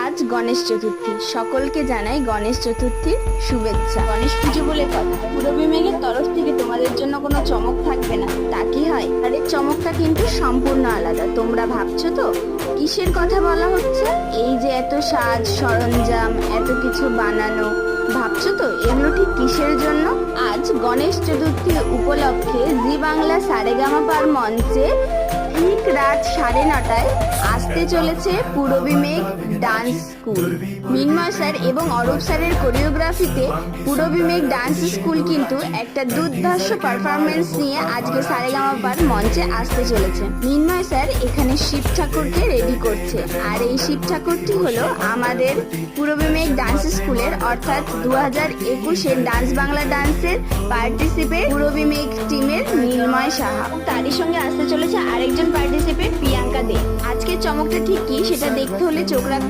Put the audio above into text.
আজ গণেশ চতুর্থী, সকলকে জানাই গণেশ চতুর্থীর শুভেচ্ছা। গণেশ পুজো বলে কথা, পূরবী মেঘের তরফ থেকে তোমাদের জন্য কোনো চমক থাকবে না, তা কি হয়? আর এই চমকটা কিন্তু সম্পূর্ণ আলাদা। তোমরা ভাবছো তো কিসের কথা বলা হচ্ছে? এই যে এত সাজ সরঞ্জাম, এত কিছু বানানো, ভাবছো তো এগুলো ঠিক কিসের জন্য? আজ গণেশ চতুর্থী উপলক্ষে জি বাংলা সারেগামাপার মঞ্চে ঠিক রাত 9:30টায় আসতে চলেছে পূরবী মেঘ ডান্স স্কুল। মিন্ময় স্যার এবং অরূপ স্যারের কোরিওগ্রাফিতে পূরবী মেঘ ডান্স স্কুল কিন্তু একটা দুর্ধর্ষ পারফরমেন্স নিয়ে আজকে সারেগামাপার মঞ্চে আসতে চলেছে। মিন্ময় স্যার এখানে শিব ঠাকুরকে রেডি করছে, আর এই শিব ঠাকুরটি হলো আমাদের পূরবী মেঘ ডান্স স্কুলের অর্থাৎ 2021-এর ডান্স বাংলা ডান্সের পার্টিসিপেট পূরবী মেঘ টিমের মিন্ময় সাহা। তারই সঙ্গে আসতে চলেছে আরেকজন পার্টিসিপেট প্রিয়াঙ্কা দে। আজকের চমকটা ঠিক কি সেটা দেখতে হলে চোখ রাখতে